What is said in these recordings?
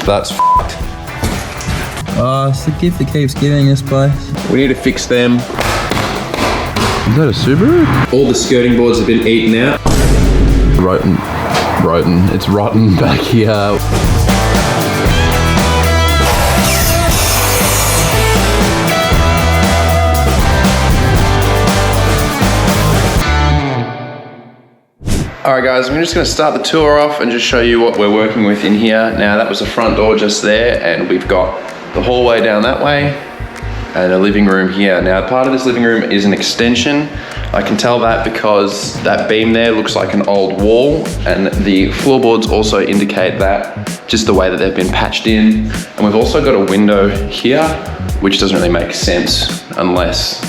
That's f***ed. Oh, it's the gift that keeps giving us, place. We need to fix them. Is that a Subaru? All the skirting boards have been eaten out. Rotten. It's rotten back here. Alright guys, I'm just going to start the tour off and just show you what we're working with in here. Now that was the front door just there, and we've got the hallway down that way and a living room here. Now part of this living room is an extension. I can tell that because that beam there looks like an old wall, and the floorboards also indicate that, just the way that they've been patched in. And we've also got a window here, which doesn't really make sense unless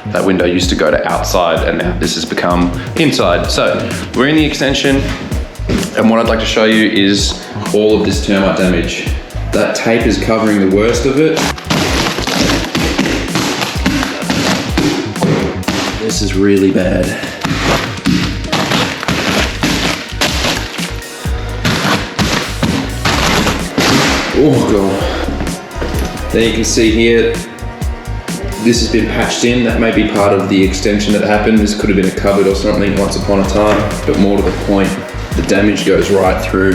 that window used to go to outside and now this has become inside. So we're in the extension, and what I'd like to show you is all of this termite damage. That tape is covering the worst of it. This is really bad. Oh God. There you can see here, this has been patched in. That may be part of the extension that happened. This could have been a cupboard or something once upon a time, but more to the point, the damage goes right through.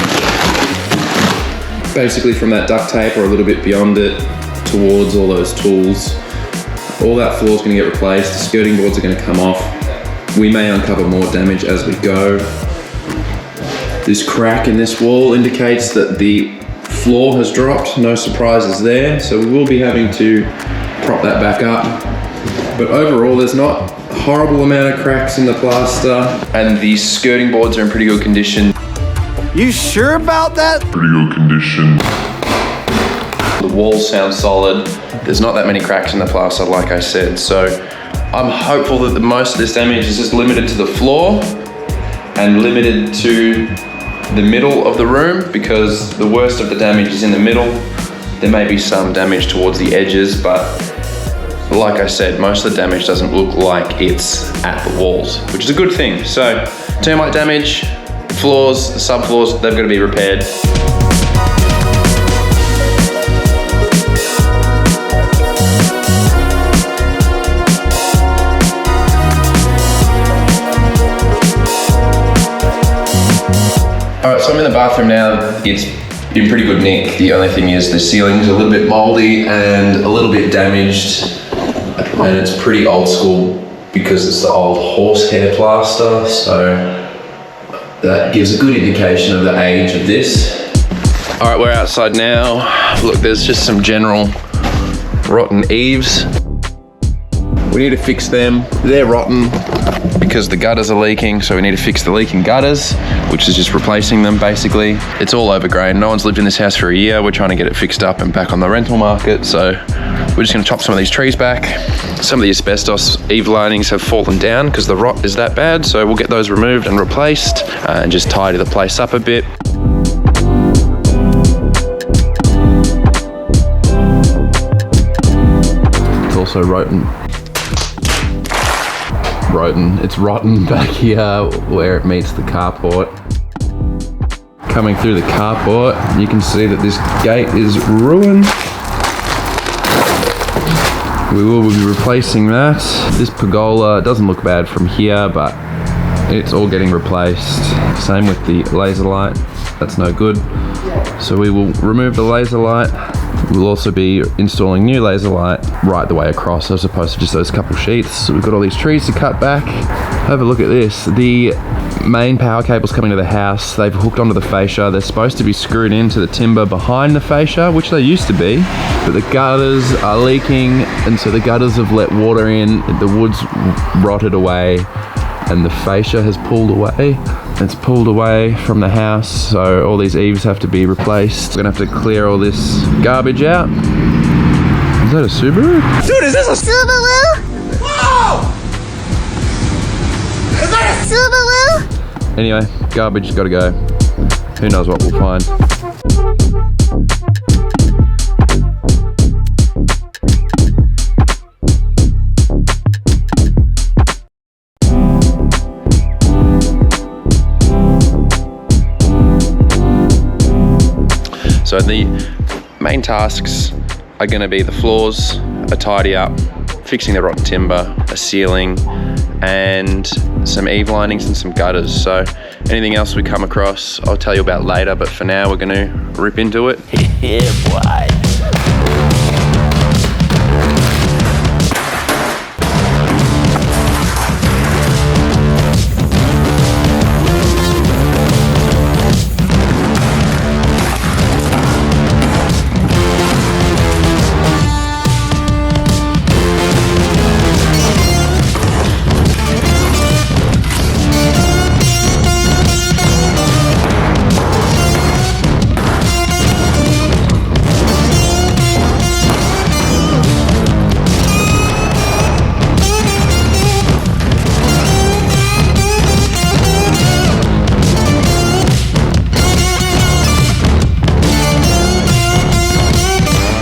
Basically from that duct tape or a little bit beyond it towards all those tools. All that floor is going to get replaced. The skirting boards are going to come off. We may uncover more damage as we go. This crack in this wall indicates that the floor has dropped. No surprises there. So we will be having to prop that back up. But overall, there's not a horrible amount of cracks in the plaster, and these skirting boards are in pretty good condition. You sure about that? Pretty good condition. The walls sound solid. There's not that many cracks in the plaster, like I said. So I'm hopeful that the most of this damage is just limited to the floor and limited to the middle of the room, because the worst of the damage is in the middle. There may be some damage towards the edges, but like I said, most of the damage doesn't look like it's at the walls, which is a good thing. So termite damage, floors, the subfloors, they've got to be repaired. Alright, so I'm in the bathroom now. It's in pretty good nick. The only thing is the ceiling's a little bit moldy and a little bit damaged, and it's pretty old school because it's the old horsehair plaster, so that gives a good indication of the age of this. Alright, we're outside now. Look, there's just some general rotten eaves. We need to fix them. They're rotten because the gutters are leaking, so we need to fix the leaking gutters, which is just replacing them basically. It's all overgrown. No one's lived in this house for a year. We're trying to get it fixed up and back on the rental market, so we're just gonna chop some of these trees back. Some of the asbestos eave linings have fallen down because the rot is that bad, so we'll get those removed and replaced and just tidy the place up a bit. It's also rotten. It's rotten back here where it meets the carport. Coming through the carport, you can see that this gate is ruined. We will be replacing that. This pergola doesn't look bad from here, but it's all getting replaced. Same with the laser light, that's no good. So we will remove the laser light. We'll also be installing new laser light right the way across as opposed to just those couple sheets. So we've got all these trees to cut back. Have a look at this. The main power cable's coming to the house. They've hooked onto the fascia. They're supposed to be screwed into the timber behind the fascia, which they used to be, but the gutters are leaking, and so the gutters have let water in. The wood's rotted away and the fascia has pulled away. It's pulled away from the house, so all these eaves have to be replaced. We're gonna have to clear all this garbage out. Is that a Subaru? Dude, is this a Subaru? Whoa! Is that a Subaru? Anyway, garbage gotta go. Who knows what we'll find. So the main tasks are going to be the floors, a tidy up, fixing the rotten timber, a ceiling, and some eave linings and some gutters. So anything else we come across, I'll tell you about later, but for now we're going to rip into it. Yeah, boy.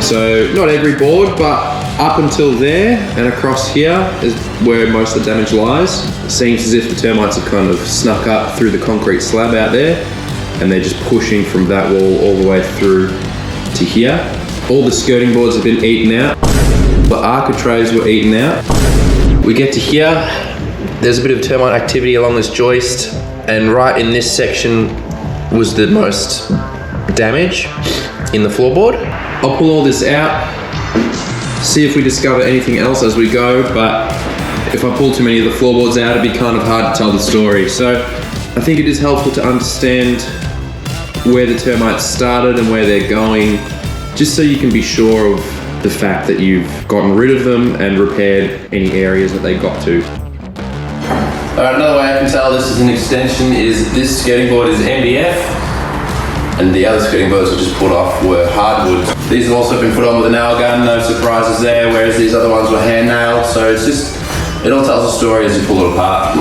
So not every board, but up until there and across here is where most of the damage lies. It seems as if the termites have kind of snuck up through the concrete slab out there, and they're just pushing from that wall all the way through to here. All the skirting boards have been eaten out. The architraves were eaten out. We get to here, there's a bit of termite activity along this joist, and right in this section was the most damage in the floorboard. I'll pull all this out, see if we discover anything else as we go, but if I pull too many of the floorboards out, it'd be kind of hard to tell the story. So I think it is helpful to understand where the termites started and where they're going, just so you can be sure of the fact that you've gotten rid of them and repaired any areas that they got to. Alright, another way I can tell this is an extension is this skirting board is MDF, and the other skirting boards we just put off were hardwood. These have also been put on with a nail gun, no surprises there, whereas these other ones were hand nailed, so it's just, it all tells a story as you pull it apart.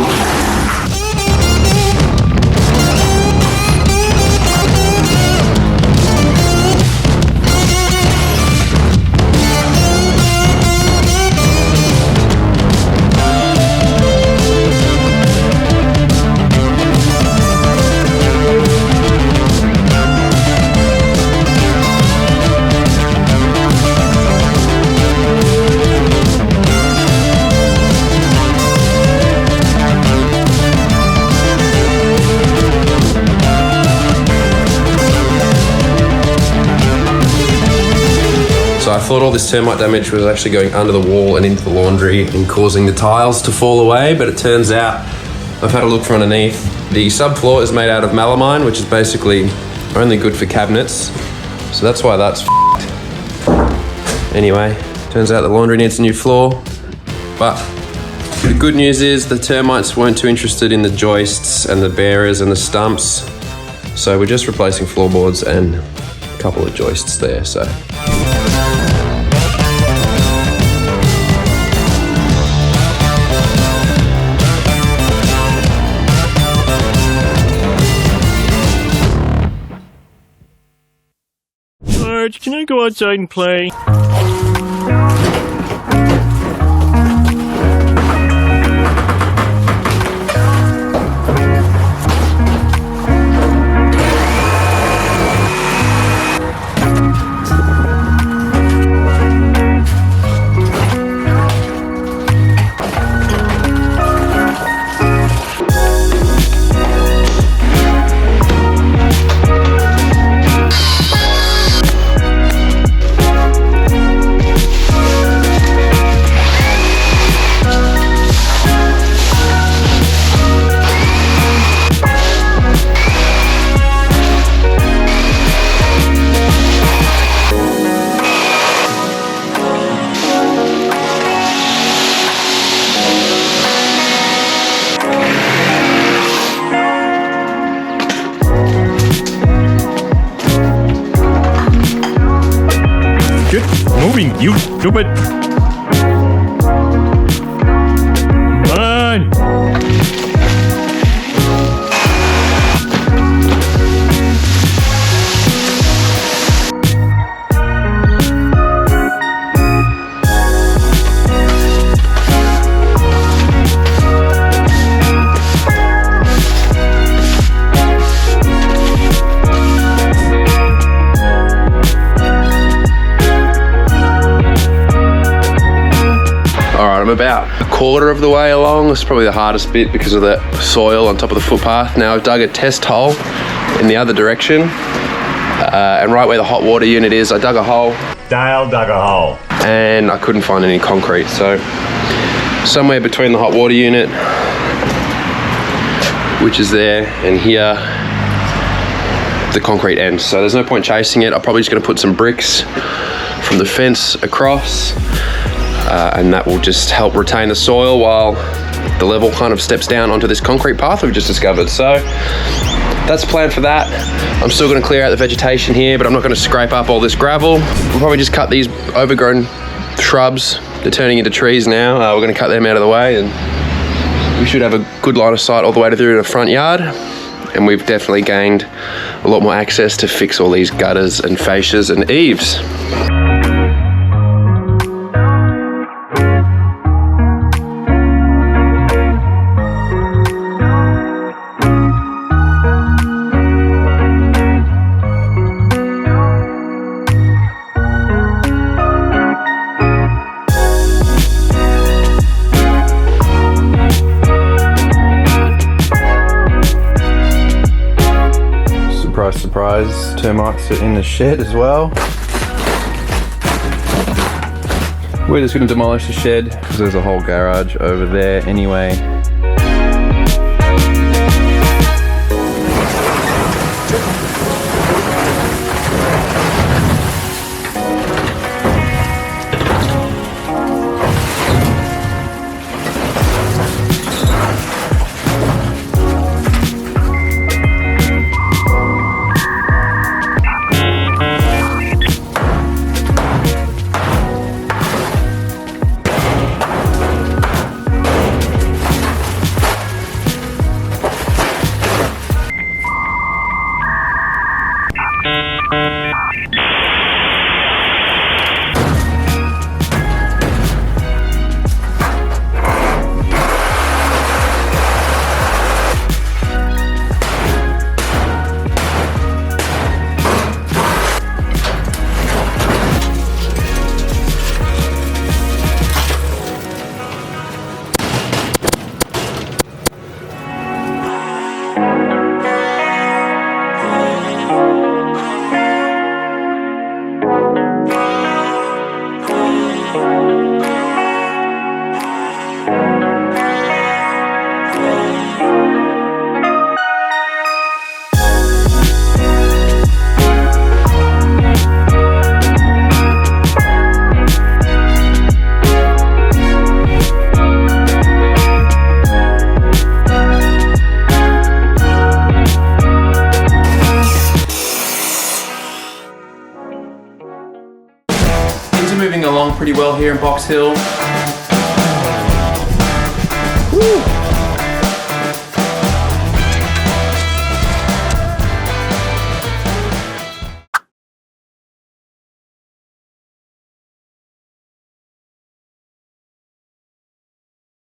So I thought all this termite damage was actually going under the wall and into the laundry and causing the tiles to fall away, but it turns out I've had a look from underneath. The subfloor is made out of melamine, which is basically only good for cabinets. So that's why that's f***ed. Anyway, turns out the laundry needs a new floor, but the good news is the termites weren't too interested in the joists and the bearers and the stumps. So we're just replacing floorboards and a couple of joists there, so. Marge, can I go outside and play? Moving, you stupid! Come on! about a quarter of the way along. It's probably the hardest bit because of the soil on top of the footpath. Now I've dug a test hole in the other direction, and right where the hot water unit is, I dug a hole. Dale dug a hole. And I couldn't find any concrete. So somewhere between the hot water unit, which is there, and here, the concrete ends. So there's no point chasing it. I'm probably just gonna put some bricks from the fence across, and that will just help retain the soil while the level kind of steps down onto this concrete path we've just discovered. So that's the plan for that. I'm still gonna clear out the vegetation here, but I'm not gonna scrape up all this gravel. We'll probably just cut these overgrown shrubs. They're turning into trees now. We're gonna cut them out of the way, and we should have a good line of sight all the way through the front yard. And we've definitely gained a lot more access to fix all these gutters and fascias and eaves. Surprise, surprise, termites are in the shed as well. We're just going to demolish the shed because there's a whole garage over there anyway. Moving along pretty well here in Box Hill. Woo.